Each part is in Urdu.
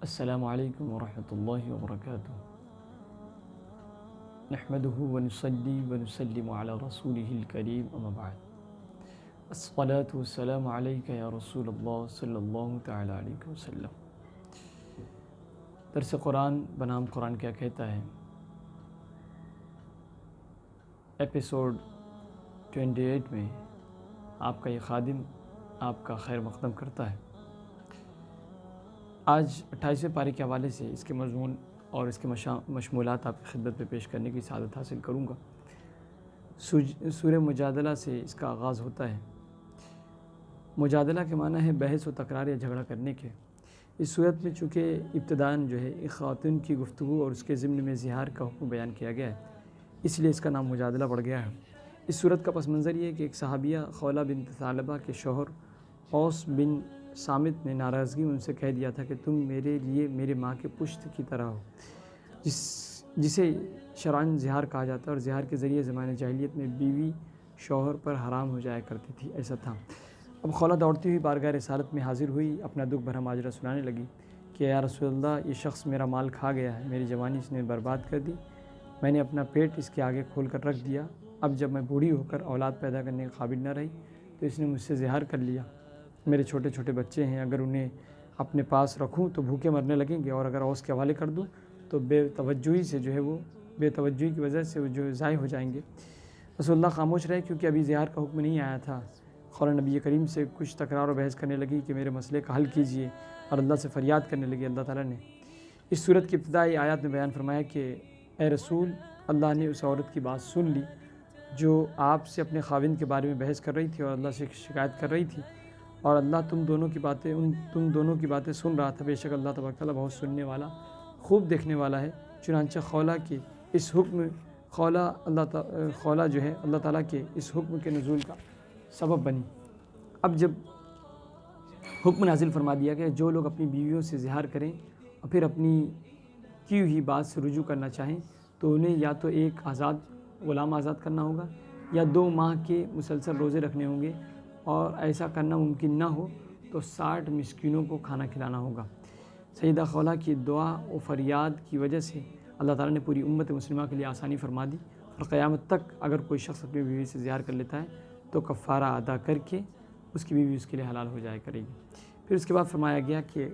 السلام علیکم ورحمۃ اللہ وبرکاتہ۔ نحمده ونصلي ونسلم على رسوله الكريم اما بعد۔ الصلاة والسلام علیک یا رسول اللہ صلی اللہ تعالی علیہ وسلم۔ درس قرآن بنام قرآن کیا کہتا ہے، ایپیسوڈ 28 میں آپ کا یہ خادم آپ کا خیر مقدم کرتا ہے۔ آج 28ویں پارے کے حوالے سے اس کے مضمون اور اس کے مشمولات آپ کی خدمت میں پیش کرنے کی سعادت حاصل کروں گا۔ سورہ مجادلہ سے اس کا آغاز ہوتا ہے۔ مجادلہ کے معنی ہے بحث و تکرار یا جھگڑا کرنے کے۔ اس صورت میں چونکہ ابتداً ایک خاتون کی گفتگو اور اس کے ضمن میں زہار کا حکم بیان کیا گیا ہے، اس لیے اس کا نام مجادلہ پڑ گیا ہے۔ اس صورت کا پس منظر یہ ہے کہ ایک صحابیہ خولہ بنت ثعلبہ کے شوہر اوس بن صامت نے ناراضگی میں ان سے کہہ دیا تھا کہ تم میرے لیے میرے ماں کے پشت کی طرح ہو، جسے شرعاً زہار کہا جاتا ہے، اور زہار کے ذریعے زمانہ جاہلیت میں بیوی شوہر پر حرام ہو جایا کرتی تھی، ایسا تھا۔ اب خولہ دوڑتی ہوئی بارگاہ رسالت میں حاضر ہوئی، اپنا دکھ بھرا ماجرا سنانے لگی کہ یا رسول اللہ، یہ شخص میرا مال کھا گیا ہے، میری جوانی اس نے برباد کر دی، میں نے اپنا پیٹ اس کے آگے کھول کر رکھ دیا، اب جب میں بوڑھی ہو کر اولاد پیدا کرنے کے قابل نہ رہی تو اس نے مجھ سے زہار کر لیا۔ میرے چھوٹے چھوٹے بچے ہیں، اگر انہیں اپنے پاس رکھوں تو بھوکے مرنے لگیں گے، اور اگر اوس کے حوالے کر دوں تو بے توجہی کی وجہ سے وہ ضائع ہو جائیں گے۔ رسول اللہ خاموش رہے کیونکہ ابھی زہار کا حکم نہیں آیا تھا۔ خولہ نبی کریم سے کچھ تکرار و بحث کرنے لگی کہ میرے مسئلے کا حل کیجیے، اور اللہ سے فریاد کرنے لگی۔ اللہ تعالیٰ نے اس صورت کی ابتدائی آیات میں بیان فرمایا کہ اے رسول، اللہ نے اس عورت کی بات سن لی جو آپ سے اپنے خاوند کے بارے میں بحث کر رہی تھی اور اللہ سے شکایت کر رہی تھی، اور اللہ تم دونوں کی باتیں سن رہا تھا۔ بے شک اللہ تبارک تعالیٰ بہت سننے والا، خوب دیکھنے والا ہے۔ چنانچہ خولہ کے اس حکم خولہ اللہ تعالیٰ کے اس حکم کے نزول کا سبب بنی۔ اب جب حکم نازل فرما دیا کہ جو لوگ اپنی بیویوں سے زہار کریں اور پھر اپنی کی ہوئی بات سے رجوع کرنا چاہیں تو انہیں یا تو ایک غلام آزاد کرنا ہوگا یا 2 ماہ کے مسلسل روزے رکھنے ہوں گے، اور ایسا کرنا ممکن نہ ہو تو 60 مسکینوں کو کھانا کھلانا ہوگا۔ سیدہ خولہ کی دعا و فریاد کی وجہ سے اللہ تعالیٰ نے پوری امت مسلمہ کے لیے آسانی فرما دی، اور قیامت تک اگر کوئی شخص اپنی بیوی سے زہار کر لیتا ہے تو کفارہ ادا کر کے اس کی بیوی اس کے لیے حلال ہو جایا کرے گی۔ پھر اس کے بعد فرمایا گیا کہ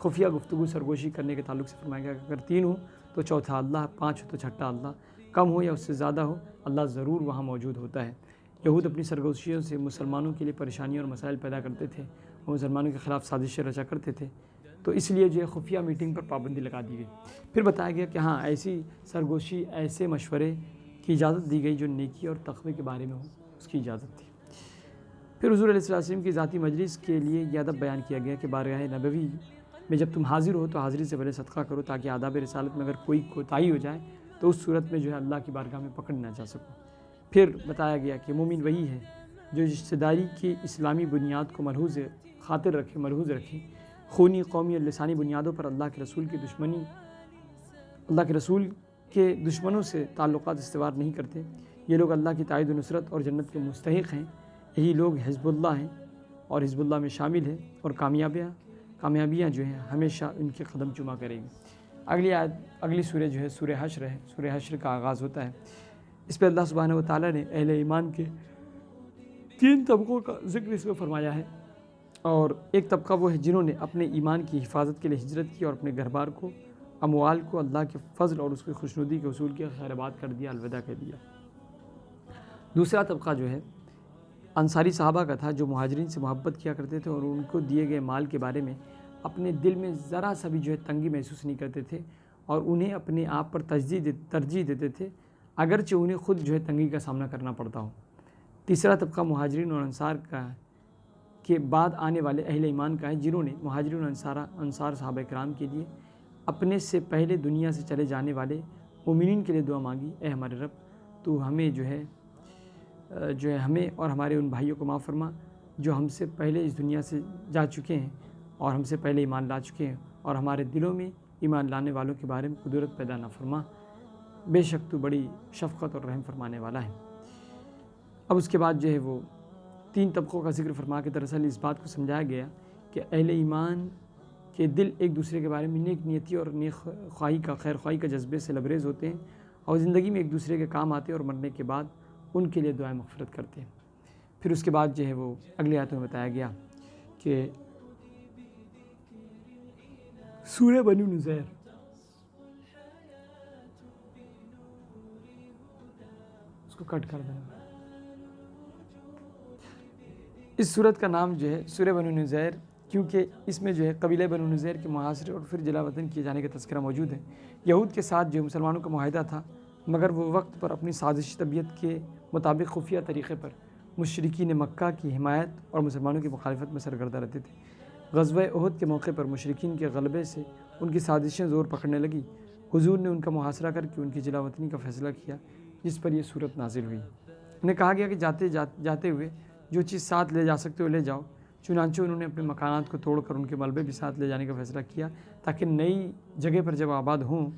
خفیہ گفتگو سرگوشی کرنے کے تعلق سے فرمایا گیا کہ اگر 3 ہو تو چوتھا اللہ، 5 ہو تو چھٹا اللہ، کم ہو یا اس سے زیادہ ہو، اللہ ضرور وہاں موجود ہوتا ہے۔ یہود اپنی سرگوشیوں سے مسلمانوں کے لیے پریشانیاں اور مسائل پیدا کرتے تھے، وہ مسلمانوں کے خلاف سازشیں رچا کرتے تھے، تو اس لیے خفیہ میٹنگ پر پابندی لگا دی گئی۔ پھر بتایا گیا کہ ہاں، ایسی سرگوشی، ایسے مشورے کی اجازت دی گئی جو نیکی اور تقوی کے بارے میں ہو، اس کی اجازت تھی۔ پھر حضور علیہ السلام کی ذاتی مجلس کے لیے یہ ادب بیان کیا گیا کہ بارگاہ نبوی میں جب تم حاضر ہو تو حاضری سے پہلے صدقہ کرو، تاکہ آداب رسالت میں اگر کوئی کوتاہی ہو جائے تو اس صورت میں اللہ کی بارگاہ میں پکڑ نہ جا سکو۔ پھر بتایا گیا کہ مومن وہی ہے جو رشتہ داری کی اسلامی بنیاد کو ملحوظ رکھے، خونی، قومی اور لسانی بنیادوں پر اللہ کے رسول کے دشمنوں سے تعلقات استوار نہیں کرتے۔ یہ لوگ اللہ کی تائید و نصرت اور جنت کے مستحق ہیں، یہی لوگ حزب اللہ ہیں اور حزب اللہ میں شامل ہیں، اور کامیابیاں ہمیشہ ان کے قدم چوما کریں گی۔ اگلی سورہ سورہ حشر ہے۔ سورہ حشر کا آغاز ہوتا ہے۔ اس پہ اللہ سبحانہ و تعالیٰ نے اہل ایمان کے 3 طبقوں کا ذکر اس میں فرمایا ہے، اور ایک طبقہ وہ ہے جنہوں نے اپنے ایمان کی حفاظت کے لیے ہجرت کی اور اپنے گھر بار کو، اموال کو اللہ کے فضل اور اس کی خوشنودی کے حصول کے خیر آباد کر دیا، الوداع کر دیا۔ دوسرا طبقہ انصاری صحابہ کا تھا، جو مہاجرین سے محبت کیا کرتے تھے اور ان کو دیے گئے مال کے بارے میں اپنے دل میں ذرا سا بھی تنگی محسوس نہیں کرتے تھے، اور انہیں اپنے آپ پر ترجیح دیتے تھے، اگرچہ انہیں خود تنگی کا سامنا کرنا پڑتا ہو۔ تیسرا طبقہ مہاجرین اور انصار کے بعد آنے والے اہل ایمان کا ہے، جنہوں نے مہاجرین اور انصار صحابہ کرام کے لیے اپنے سے پہلے دنیا سے چلے جانے والے مومنین کے لیے دعا مانگی، اے ہمارے رب، تو ہمیں ہمیں اور ہمارے ان بھائیوں کو معاف فرما جو ہم سے پہلے اس دنیا سے جا چکے ہیں اور ہم سے پہلے ایمان لا چکے ہیں، اور ہمارے دلوں میں ایمان لانے والوں کے بارے میں قدرت پیدا نہ فرما، بے شک تو بڑی شفقت اور رحم فرمانے والا ہے۔ اب اس کے بعد وہ 3 طبقوں کا ذکر فرما کے دراصل اس بات کو سمجھایا گیا کہ اہل ایمان کہ دل ایک دوسرے کے بارے میں نیک نیتی اور نیک خواہی کا خیر خواہی کا جذبے سے لبریز ہوتے ہیں اور زندگی میں ایک دوسرے کے کام آتے ہیں اور مرنے کے بعد ان کے لیے دعائیں مغفرت کرتے ہیں۔ پھر اس کے بعد جو ہے وہ اگلی آیتوں میں بتایا گیا کہ سورہ بنو نذیر، اس کو کٹ کر دینا، اس صورت کا نام جو ہے سورہ بنو نذیر کیونکہ اس میں جو ہے قبیلہ بنو نذیر کے محاصرے اور پھر جلا وطن کیے جانے کا تذکرہ موجود ہے۔ یہود کے ساتھ جو مسلمانوں کا معاہدہ تھا، مگر وہ وقت پر اپنی سازشی طبیعت کے مطابق خفیہ طریقے پر مشرکین مکہ کی حمایت اور مسلمانوں کی مخالفت میں سرگردہ رہتے تھے۔ غزوہ احد کے موقع پر مشرکین کے غلبے سے ان کی سازشیں زور پکڑنے لگی۔ حضور نے ان کا محاصرہ کر کے ان کی جلا وطنی کا فیصلہ کیا، جس پر یہ صورت نازل ہوئی۔ انہیں کہا گیا کہ جاتے ہوئے جو چیز ساتھ لے جا سکتے ہو لے جاؤ، چنانچہ انہوں نے اپنے مکانات کو توڑ کر ان کے ملبے بھی ساتھ لے جانے کا فیصلہ کیا تاکہ نئی جگہ پر جب آباد ہوں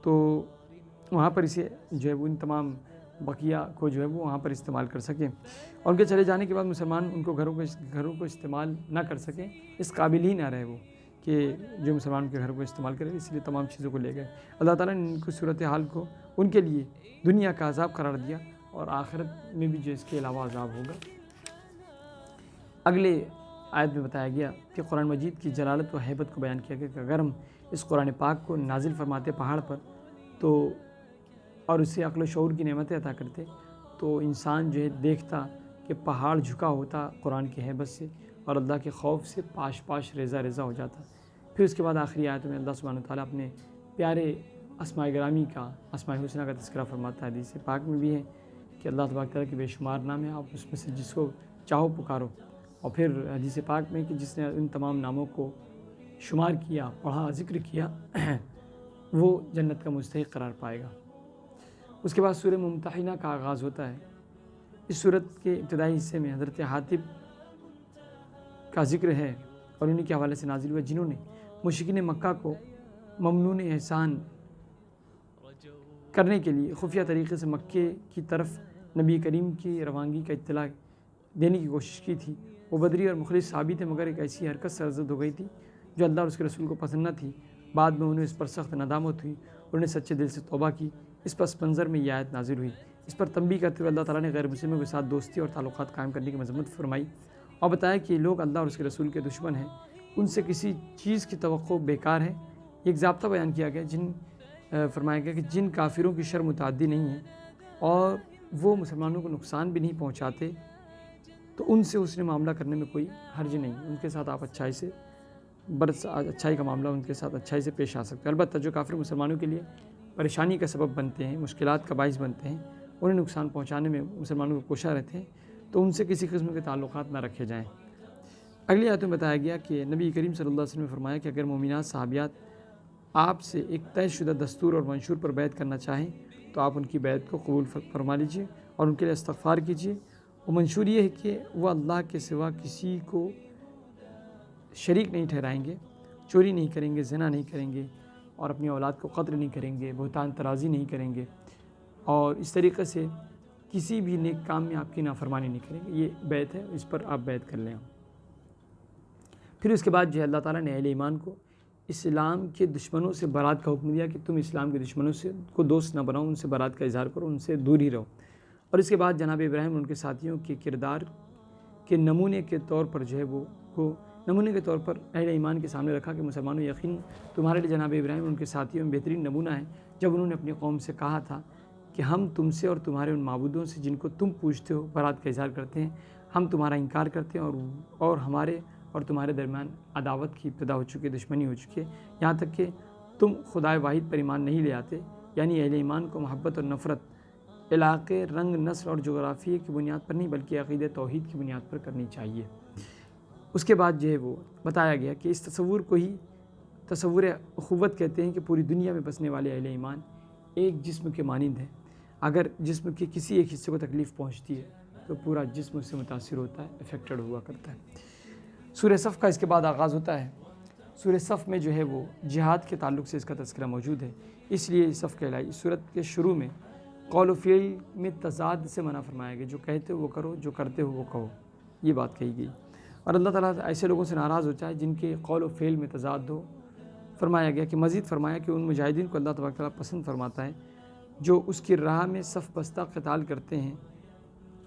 تو وہاں پر اسے جو ہے وہ ان تمام بقیہ کو جو ہے وہ وہاں پر استعمال کر سکیں، اور ان کے چلے جانے کے بعد مسلمان ان کو گھروں کو استعمال نہ کر سکیں، اس قابل ہی نہ رہے وہ کہ جو مسلمان کے گھروں کو استعمال کرے، اس لیے تمام چیزوں کو لے گئے۔ اللہ تعالیٰ نے ان کی صورتحال کو ان کے لیے دنیا کا عذاب قرار دیا اور آخرت میں بھی جو اس کے علاوہ عذاب ہوگا۔ اگلے آیت میں بتایا گیا کہ قرآن مجید کی جلالت و ہیبت کو بیان کیا گیا کہ اگر ہم اس قرآن پاک کو نازل فرماتے پہاڑ پر تو اور اسے عقل و شعور کی نعمتیں عطا کرتے تو انسان جو ہے دیکھتا کہ پہاڑ جھکا ہوتا قرآن کی ہیبت سے اور اللہ کے خوف سے پاش پاش ریزہ ریزہ ہو جاتا۔ پھر اس کے بعد آخری آیت میں اللہ سبحانہ وتعالیٰ اپنے پیارے اسماء گرامی کا، اسماء حسنہ کا تذکرہ فرماتا ہے۔ حدیث پاک میں بھی ہے کہ اللہ تبارک تعالیٰ کے بے شمار نام ہیں، آپ اس میں سے جس کو چاہو پکارو، اور پھر حدیث پاک میں کہ جس نے ان تمام ناموں کو شمار کیا، پڑھا، ذکر کیا، وہ جنت کا مستحق قرار پائے گا۔ اس کے بعد سورہ ممتحنہ کا آغاز ہوتا ہے۔ اس سورت کے ابتدائی حصے میں حضرت حاطب کا ذکر ہے اور انہی کے حوالے سے نازل ہوا جنہوں نے مشرکین مکہ کو ممنون احسان کرنے کے لیے خفیہ طریقے سے مکے کی طرف نبی کریم کی روانگی کا اطلاع دینے کی کوشش کی تھی۔ وہ بدری اور مخلص ثابت ہے، مگر ایک ایسی حرکت سرزد ہو گئی تھی جو اللہ اور اس کے رسول کو پسند نہ تھی۔ بعد میں انہیں اس پر سخت ندامت ہوئی، انہوں نے سچے دل سے توبہ کی۔ اس پس منظر میں یہ آیت نازل ہوئی۔ اس پر تنبیہ کرتے ہوئے اللہ تعالیٰ نے غیر مسلموں کے ساتھ دوستی اور تعلقات قائم کرنے کی مذمت فرمائی اور بتایا کہ یہ لوگ اللہ اور اس کے رسول کے دشمن ہیں، ان سے کسی چیز کی توقع بیکار ہے۔ ایک ضابطہ بیان کیا گیا فرمایا گیا کہ جن کافروں کی شر متعدی نہیں ہے اور وہ مسلمانوں کو نقصان بھی نہیں پہنچاتے تو ان سے حسن معاملہ کرنے میں کوئی حرج نہیں، ان کے ساتھ آپ اچھائی کا معاملہ ان کے ساتھ اچھائی سے پیش آ سکتے ہیں۔ البتہ جو کافر مسلمانوں کے لیے پریشانی کا سبب بنتے ہیں، مشکلات کا باعث بنتے ہیں، انہیں نقصان پہنچانے میں مسلمانوں کو کوشاں رہتے ہیں تو ان سے کسی قسم کے تعلقات نہ رکھے جائیں۔ اگلی آیت میں بتایا گیا کہ نبی کریم صلی اللہ علیہ وسلم نے فرمایا کہ اگر مومنات صحابیات آپ سے ایک طے شدہ دستور اور منشور پر بیعت کرنا چاہیں تو آپ ان کی بیعت کو قبول فرما لیجیے اور ان کے لیے استغفار کیجیے۔ وہ منشور یہ ہے کہ وہ اللہ کے سوا کسی کو شریک نہیں ٹھہرائیں گے، چوری نہیں کریں گے، زنا نہیں کریں گے اور اپنی اولاد کو قتل نہیں کریں گے، بہتان ترازی نہیں کریں گے اور اس طریقے سے کسی بھی نیک کام میں آپ کی نافرمانی نہیں کریں گے۔ یہ بیعت ہے، اس پر آپ بیعت کر لیں۔ پھر اس کے بعد جو ہے اللہ تعالیٰ نے اہل ایمان کو اسلام کے دشمنوں سے برات کا حکم دیا کہ تم اسلام کے دشمنوں سے کو دوست نہ بناؤ، ان سے برات کا اظہار کرو، ان سے دور ہی رہو۔ اور اس کے بعد جناب ابراہیم اور ان کے ساتھیوں کے کردار کے نمونے کے طور پر جو ہے وہ نمونے کے طور پر اہل ایمان کے سامنے رکھا کہ مسلمانوں یقین تمہارے لیے جناب ابراہیم اور ان کے ساتھیوں میں بہترین نمونہ ہے جب انہوں نے اپنی قوم سے کہا تھا کہ ہم تم سے اور تمہارے ان معبودوں سے جن کو تم پوجتے ہو برات کا اظہار کرتے ہیں، ہم تمہارا انکار کرتے ہیں اور ہمارے اور تمہارے درمیان عداوت کی ابتدا ہو چکی ہے، دشمنی ہو چکی ہے، یہاں تک کہ تم خدائے واحد پر ایمان نہیں لے آتے۔ یعنی اہل ایمان کو محبت اور نفرت علاقے، رنگ، نسل اور جغرافیے کی بنیاد پر نہیں بلکہ عقیدہ توحید کی بنیاد پر کرنی چاہیے۔ اس کے بعد جو ہے وہ بتایا گیا کہ اس تصور کو ہی تصور اخوت کہتے ہیں کہ پوری دنیا میں بسنے والے اہل ایمان ایک جسم کے مانند ہیں۔ اگر جسم کے کسی ایک حصے کو تکلیف پہنچتی ہے تو پورا جسم اس سے متاثر ہوتا ہے، افیکٹڈ ہوا کرتا ہے۔ سورہ صف کا اس کے بعد آغاز ہوتا ہے۔ سورہ صف میں جو ہے وہ جہاد کے تعلق سے اس کا تذکرہ موجود ہے، اس لیے اس صف کہلائی۔ اس سورت کے شروع میں قول و فعل میں تضاد سے منع فرمایا گیا، جو کہتے ہو وہ کرو، جو کرتے ہو وہ کہو، یہ بات کہی گئی۔ اور اللہ تعالیٰ ایسے لوگوں سے ناراض ہوتا ہے جن کے قول و فعل میں تضاد ہو۔ فرمایا گیا کہ مزید فرمایا کہ ان مجاہدین کو اللہ تبارک تعالیٰ پسند فرماتا ہے جو اس کی راہ میں صف بستہ قتال کرتے ہیں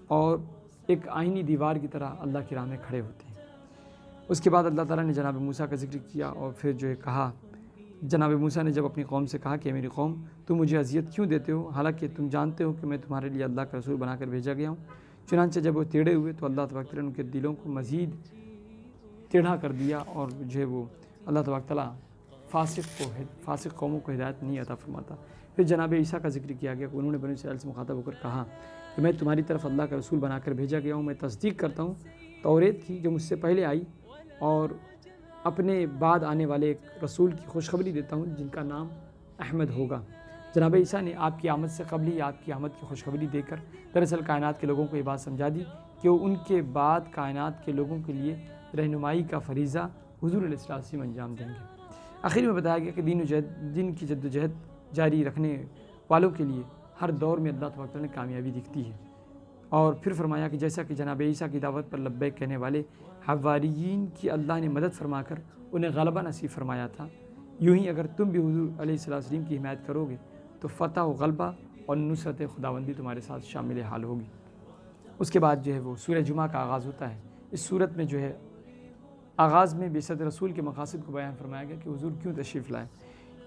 اور ایک آئینی دیوار کی طرح اللہ کی راہ میں کھڑے ہوتے ہیں۔ اس کے بعد اللہ تعالیٰ نے جناب موسیٰ کا ذکر کیا اور پھر جو ہے کہا، جناب موسیٰ نے جب اپنی قوم سے کہا کہ میری قوم تم مجھے اذیت کیوں دیتے ہو، حالانکہ تم جانتے ہو کہ میں تمہارے لیے اللہ کا رسول بنا کر بھیجا گیا ہوں۔ چنانچہ جب وہ ٹیڑھے ہوئے تو اللہ تبارک تعالیٰ نے ان کے دلوں کو مزید ٹیڑھا کر دیا اور جو ہے وہ اللہ تبارک تعالیٰ فاسق قوموں کو ہدایت نہیں عطا فرماتا۔ پھر جناب عیسیٰ کا ذکر کیا گیا کہ انہوں نے بنی اسرائیل سے مخاطب ہو کر کہا کہ میں تمہاری طرف اللہ کا رسول بنا کر بھیجا گیا ہوں، میں تصدیق کرتا ہوں توریت کی جو مجھ سے پہلے آئی، اور اپنے بعد آنے والے ایک رسول کی خوشخبری دیتا ہوں جن کا نام احمد ہوگا۔ جناب عیسیٰ نے آپ کی آمد سے قبل ہی آپ کی آمد کی خوشخبری دے کر دراصل کائنات کے لوگوں کو یہ بات سمجھا دی کہ وہ ان کے بعد کائنات کے لوگوں کے لیے رہنمائی کا فریضہ حضور علیہ السلام انجام دیں گے۔ آخر میں بتایا گیا کہ دین کی جد و جہد جاری رکھنے والوں کے لیے ہر دور میں اللہ تبارک تعالیٰ نے کامیابی دکھتی ہے۔ اور پھر فرمایا کہ جیسا کہ جناب عیسیٰ کی دعوت پر لبیک کہنے والے حواریین کی اللہ نے مدد فرما کر انہیں غلبہ نصیب فرمایا تھا، یوں ہی اگر تم بھی حضور علیہ السلام کی حمایت کرو گے تو فتح و غلبہ اور نصرت خداوندی تمہارے ساتھ شامل حال ہوگی۔ اس کے بعد جو ہے وہ سورہ جمعہ کا آغاز ہوتا ہے۔ اس صورت میں جو ہے آغاز میں بعثت رسول کے مقاصد کو بیان فرمایا گیا کہ حضور کیوں تشریف لائے،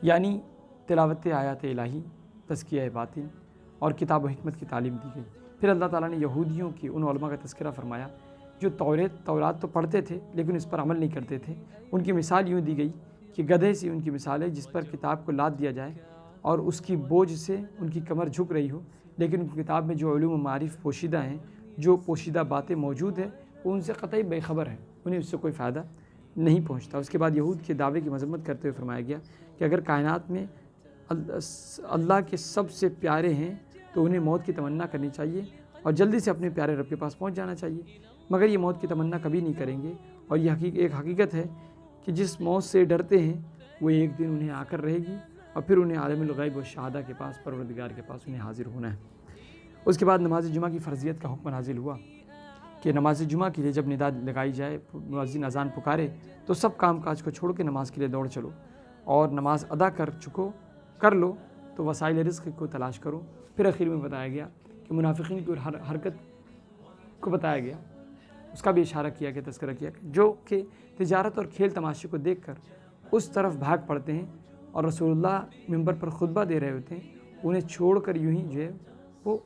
یعنی تلاوت آیات الہی، تزکیہ باطن اور کتاب و حکمت کی تعلیم دی گئی۔ پھر اللہ تعالیٰ نے یہودیوں کی ان علماء کا تذکرہ فرمایا جو تورات تو پڑھتے تھے لیکن اس پر عمل نہیں کرتے تھے۔ ان کی مثال یوں دی گئی کہ گدھے سی ان کی مثال ہے جس پر کتاب کو لاد دیا جائے اور اس کی بوجھ سے ان کی کمر جھک رہی ہو، لیکن ان کی کتاب میں جو علوم و معارف پوشیدہ ہیں، جو پوشیدہ باتیں موجود ہیں، وہ ان سے قطعی بے خبر ہیں، انہیں اس سے کوئی فائدہ نہیں پہنچتا۔ اس کے بعد یہود کے دعوے کی مذمت کرتے ہوئے فرمایا گیا کہ اگر کائنات میں اللہ کے سب سے پیارے ہیں تو انہیں موت کی تمنا کرنی چاہیے اور جلدی سے اپنے پیارے رب کے پاس پہنچ جانا چاہیے، مگر یہ موت کی تمنا کبھی نہیں کریں گے، اور یہ ایک حقیقت ہے کہ جس موت سے ڈرتے ہیں وہ ایک دن انہیں آ کر رہے گی اور پھر انہیں عالم الغیب و شہادہ کے پاس، پروردگار کے پاس انہیں حاضر ہونا ہے۔ اس کے بعد نماز جمعہ کی فرضیت کا حکم نازل ہوا کہ نماز جمعہ کے لیے جب ندا لگائی جائے، مؤذن اذان پکارے تو سب کام کاج کو چھوڑ کے نماز کے لیے دوڑ چلو، اور نماز ادا کر لو تو وسائل رزق کو تلاش کرو۔ پھر آخر میں بتایا گیا کہ منافقین کی حرکت کو بتایا گیا، اس کا بھی اشارہ کیا گیا، تذکرہ کیا کہ جو کہ تجارت اور کھیل تماشے کو دیکھ کر اس طرف بھاگ پڑتے ہیں اور رسول اللہ منبر پر خطبہ دے رہے ہوتے ہیں، انہیں چھوڑ کر یوں ہی جو ہے وہ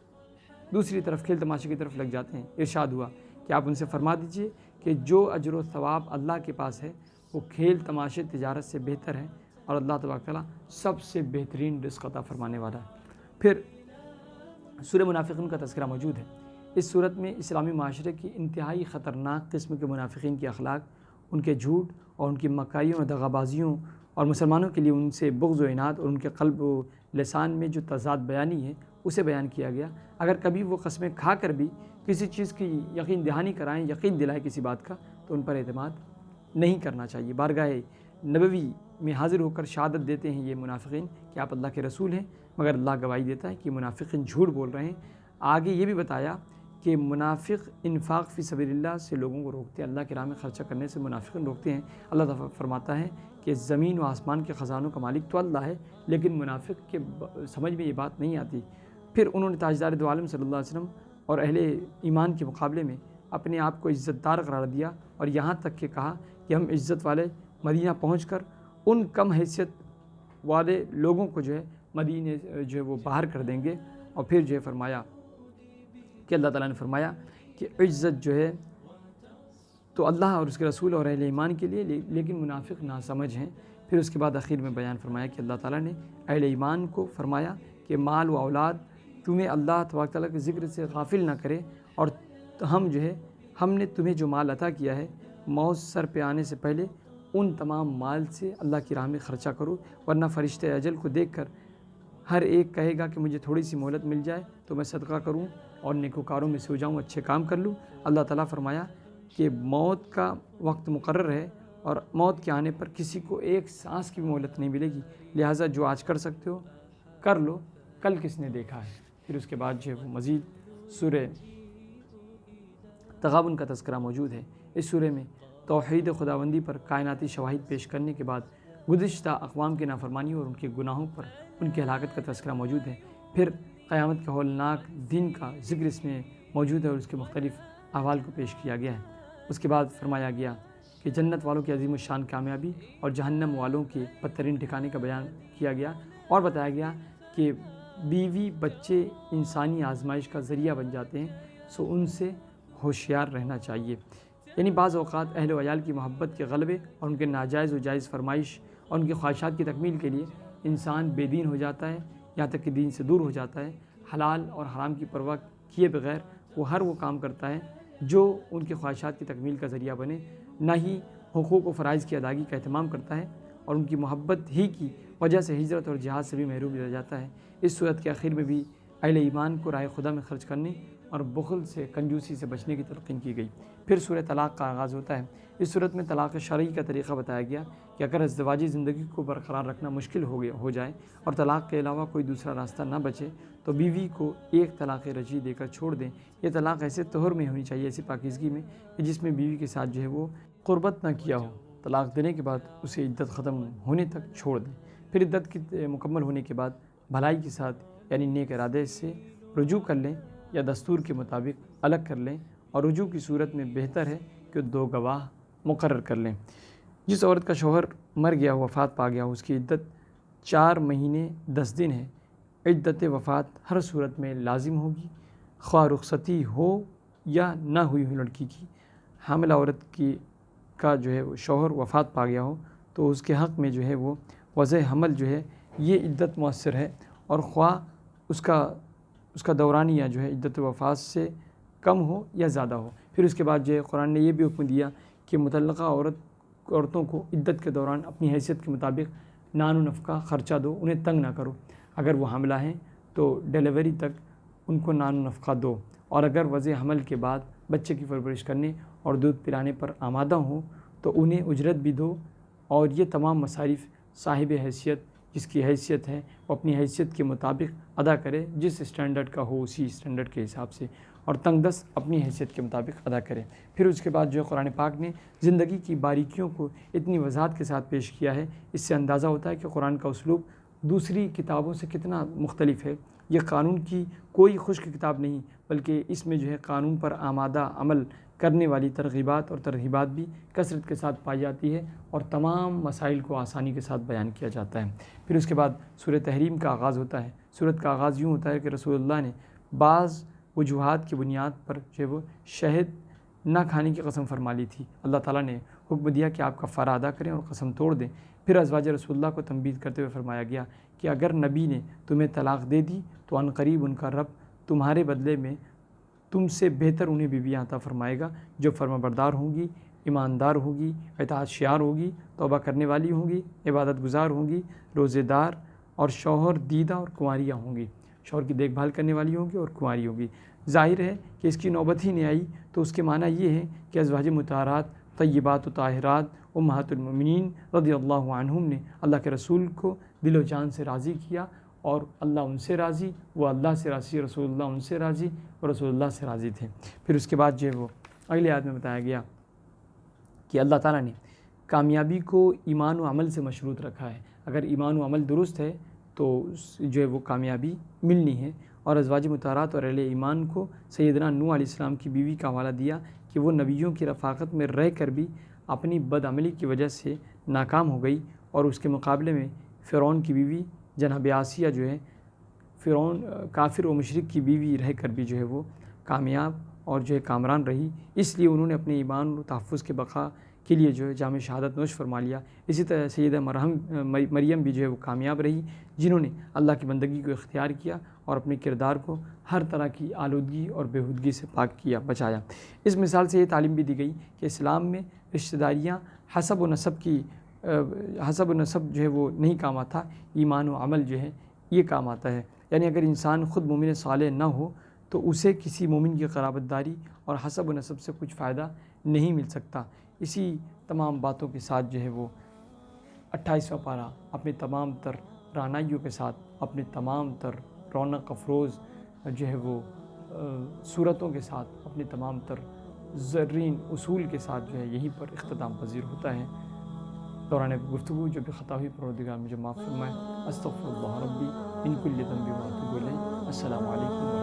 دوسری طرف کھیل تماشے کی طرف لگ جاتے ہیں۔ ارشاد ہوا کہ آپ ان سے فرما دیجئے کہ جو اجر و ثواب اللہ کے پاس ہے وہ کھیل تماشے تجارت سے بہتر ہے، اور اللہ تبارک تعالیٰ سب سے بہترین رزق عطا فرمانے والا ہے۔ پھر سورہ منافقین کا تذکرہ موجود ہے۔ اس صورت میں اسلامی معاشرے کی انتہائی خطرناک قسم کے منافقین کی اخلاق، ان کے جھوٹ اور ان کی مکائیوں اور دغابازیوں، اور مسلمانوں کے لیے ان سے بغض و عناد اور ان کے قلب و لسان میں جو تضاد بیانی ہے اسے بیان کیا گیا۔ اگر کبھی وہ قسمیں کھا کر بھی کسی چیز کی یقین دہانی کرائیں، یقین دلائیں کسی بات کا، تو ان پر اعتماد نہیں کرنا چاہیے۔ بارگاہ نبوی میں حاضر ہو کر شہادت دیتے ہیں یہ منافقین کہ آپ اللہ کے رسول ہیں، مگر اللہ گواہی دیتا ہے کہ منافقین جھوٹ بول رہے ہیں۔ آگے یہ بھی بتایا کہ منافق انفاق فی سبیل اللہ سے لوگوں کو روکتے ہیں، اللہ کی راہ میں خرچہ کرنے سے منافقین روکتے ہیں۔ اللہ تعالیٰ فرماتا ہے کہ زمین و آسمان کے خزانوں کا مالک تو اللہ ہے، لیکن منافق کے سمجھ میں یہ بات نہیں آتی۔ پھر انہوں نے تاجدار دو عالم صلی اللہ علیہ وسلم اور اہل ایمان کے مقابلے میں اپنے آپ کو عزت دار قرار دیا، اور یہاں تک کہ کہا کہ ہم عزت والے مدینہ پہنچ کر ان کم حیثیت والے لوگوں کو جو ہے مدینے جو ہے وہ باہر کر دیں گے۔ اور پھر جو ہے فرمایا کہ اللہ تعالیٰ نے فرمایا کہ عزت جو ہے تو اللہ اور اس کے رسول اور اہل ایمان کے لیے، لیکن منافق ناسمجھ ہیں۔ پھر اس کے بعد آخر میں بیان فرمایا کہ اللہ تعالیٰ نے اہل ایمان کو فرمایا کہ مال و اولاد تمہیں اللہ تبارک تعالیٰ کے ذکر سے غافل نہ کرے، اور ہم نے تمہیں جو مال عطا کیا ہے موت سر پہ آنے سے پہلے ان تمام مال سے اللہ کی راہ میں خرچہ کرو، ورنہ فرشتے اجل کو دیکھ کر ہر ایک کہے گا کہ مجھے تھوڑی سی مہلت مل جائے تو میں صدقہ کروں اور نیکوکاروں میں سے ہو جاؤں، اچھے کام کر لوں۔ اللہ تعالیٰ فرمایا کہ موت کا وقت مقرر ہے اور موت کے آنے پر کسی کو ایک سانس کی مہلت نہیں ملے گی، لہٰذا جو آج کر سکتے ہو کر لو، کل کس نے دیکھا ہے۔ پھر اس کے بعد جو ہے وہ مزید سورہ تغابن کا تذکرہ موجود ہے۔ اس سورہ میں توحید خداوندی پر کائناتی شواہد پیش کرنے کے بعد گزشتہ اقوام کی نافرمانی اور ان کے گناہوں پر ان کی ہلاکت کا تذکرہ موجود ہے۔ پھر قیامت کے ہولناک دن کا ذکر اس میں موجود ہے اور اس کے مختلف احوال کو پیش کیا گیا ہے۔ اس کے بعد فرمایا گیا کہ جنت والوں کی عظیم الشان کامیابی اور جہنم والوں کے بدترین ٹھکانے کا بیان کیا گیا، اور بتایا گیا کہ بیوی بچے انسانی آزمائش کا ذریعہ بن جاتے ہیں، سو ان سے ہوشیار رہنا چاہیے۔ یعنی بعض اوقات اہل و عیال کی محبت کے غلبے اور ان کے ناجائز و جائز فرمائش اور ان کی خواہشات کی تکمیل کے لیے انسان بے دین ہو جاتا ہے، یہاں تک کہ دین سے دور ہو جاتا ہے۔ حلال اور حرام کی پرواہ کیے بغیر وہ ہر وہ کام کرتا ہے جو ان کی خواہشات کی تکمیل کا ذریعہ بنے، نہ ہی حقوق و فرائض کی ادائیگی کا اہتمام کرتا ہے، اور ان کی محبت ہی کی وجہ سے ہجرت اور جہاد سے بھی محروم رہ جاتا ہے۔ اس صورت کے آخر میں بھی اہل ایمان کو راہ خدا میں خرچ کرنے اور بخل سے، کنجوسی سے بچنے کی تلقین کی گئی۔ پھر سورہ طلاق کا آغاز ہوتا ہے۔ اس صورت میں طلاق شرعی کا طریقہ بتایا گیا کہ اگر ازدواجی زندگی کو برقرار رکھنا مشکل ہو جائے اور طلاق کے علاوہ کوئی دوسرا راستہ نہ بچے تو بیوی کو ایک طلاق رجعی دے کر چھوڑ دیں۔ یہ طلاق ایسے طہر میں ہونی چاہیے، ایسی پاکیزگی میں کہ جس میں بیوی کے ساتھ جو ہے وہ قربت نہ کیا ہو۔ طلاق دینے کے بعد اسے عدت ختم ہونے تک چھوڑ دیں۔ پھر عدت کی مکمل ہونے کے بعد بھلائی کے ساتھ یعنی نیک ارادے سے رجوع کر لیں یا دستور کے مطابق الگ کر لیں، اور رجوع کی صورت میں بہتر ہے کہ 2 گواہ مقرر کر لیں۔ جس عورت کا شوہر مر گیا ہو، وفات پا گیا ہو، اس کی عدت 4 مہینے 10 دن ہے۔ عدت وفات ہر صورت میں لازم ہوگی، خواہ رخصتی ہو یا نہ ہوئی لڑکی کی۔ حاملہ عورت کا جو ہے شوہر وفات پا گیا ہو تو اس کے حق میں جو ہے وہ وضع حمل جو ہے یہ عدت مؤثر ہے، اور خواہ اس کا دورانیہ جو ہے عدت وفات سے کم ہو یا زیادہ ہو۔ پھر اس کے بعد جو ہے قرآن نے یہ بھی حکم دیا کہ متعلقہ عورتوں کو عدت کے دوران اپنی حیثیت کے مطابق نان و نفقہ خرچہ دو، انہیں تنگ نہ کرو۔ اگر وہ حاملہ ہیں تو ڈیلیوری تک ان کو نان و نفقہ دو، اور اگر وضع حمل کے بعد بچے کی پرورش کرنے اور دودھ پلانے پر آمادہ ہوں تو انہیں اجرت بھی دو، اور یہ تمام مصارف صاحب حیثیت جس کی حیثیت ہے وہ اپنی حیثیت کے مطابق ادا کرے، جس اسٹینڈرڈ کا ہو اسی اسٹینڈرڈ کے حساب سے، اور تنگ دست اپنی حیثیت کے مطابق ادا کرے۔ پھر اس کے بعد جو ہے قرآن پاک نے زندگی کی باریکیوں کو اتنی وضاحت کے ساتھ پیش کیا ہے، اس سے اندازہ ہوتا ہے کہ قرآن کا اسلوب دوسری کتابوں سے کتنا مختلف ہے۔ یہ قانون کی کوئی خشک کتاب نہیں، بلکہ اس میں جو ہے قانون پر آمادہ عمل کرنے والی ترغیبات اور ترغیبات بھی کثرت کے ساتھ پائی جاتی ہے، اور تمام مسائل کو آسانی کے ساتھ بیان کیا جاتا ہے۔ پھر اس کے بعد سورہ تحریم کا آغاز ہوتا ہے۔ سورت کا آغاز یوں ہوتا ہے کہ رسول اللہ نے بعض وجوہات کی بنیاد پر جو ہے وہ شہد نہ کھانے کی قسم فرما لی تھی۔ اللہ تعالیٰ نے حکم دیا کہ آپ کفارہ ادا کریں اور قسم توڑ دیں۔ پھر ازواج رسول اللہ کو تنبیہ کرتے ہوئے فرمایا گیا کہ اگر نبی نے تمہیں طلاق دے دی تو عن قریب ان کا رب تمہارے بدلے میں تم سے بہتر انہیں بیویاں عطا فرمائے گا، جو فرما بردار ہوں گی، ایماندار ہوگی، اطاعت شیار ہوگی، توبہ کرنے والی ہوں گی، عبادت گزار ہوں گی، روزے دار اور شوہر دیدہ اور کنواریاں ہوں گی، شوہر کی دیکھ بھال کرنے والی ہوں گی اور کنواری ہوں گی۔ ظاہر ہے کہ اس کی نوبت ہی نہیں آئی تو اس کے معنی یہ ہے کہ ازواج مطہرات طیبات و طاہرات امہات المؤمنین رضی اللہ عنہم نے اللہ کے رسول کو دل و جان سے راضی کیا، اور اللہ ان سے راضی، وہ اللہ سے راضی، رسول اللہ ان سے راضی، اور رسول اللہ سے راضی تھے۔ پھر اس کے بعد جو ہے وہ اگلی آیت میں بتایا گیا کہ اللہ تعالیٰ نے کامیابی کو ایمان و عمل سے مشروط رکھا ہے۔ اگر ایمان و عمل درست ہے تو جو ہے وہ کامیابی ملنی ہے، اور ازواج مطہرات اور اہل ایمان کو سیدنا نوح علیہ السلام کی بیوی کا حوالہ دیا کہ وہ نبیوں کی رفاقت میں رہ کر بھی اپنی بد عملی کی وجہ سے ناکام ہو گئی، اور اس کے مقابلے میں فرعون کی بیوی جناب آسیہ جو ہے فرعون کافر و مشرک کی بیوی رہ کر بھی جو ہے وہ کامیاب اور جو ہے کامران رہی۔ اس لیے انہوں نے اپنے ایمان و تحفظ کے بقا کے لیے جو ہے جامع شہادت نوش فرما لیا۔ اسی طرح سیدہ مریم بھی جو ہے وہ کامیاب رہی، جنہوں نے اللہ کی بندگی کو اختیار کیا اور اپنے کردار کو ہر طرح کی آلودگی اور بےہودگی سے پاک کیا، بچایا۔ اس مثال سے یہ تعلیم بھی دی گئی کہ اسلام میں رشتہ داریاں حسب و نسب جو ہے وہ نہیں کام آتا، ایمان و عمل جو ہے یہ کام آتا ہے۔ یعنی اگر انسان خود مومن صالح نہ ہو تو اسے کسی مومن کی قرابت داری اور حسب و نسب سے کچھ فائدہ نہیں مل سکتا۔ اسی تمام باتوں کے ساتھ جو ہے وہ 28واں پارہ اپنے تمام تر رعنائیوں کے ساتھ، اپنے تمام تر رونق افروز جو ہے وہ صورتوں کے ساتھ، اپنے تمام تر زرین اصول کے ساتھ جو ہے یہیں پر اختتام پذیر ہوتا ہے۔ دوران گفتگو جو بھی خطا ہوئی پروردگار مجھے معاف فرمائے۔ استغفر اللہ ربی من کل ذنب و اتوب الیہ۔ السلام علیکم۔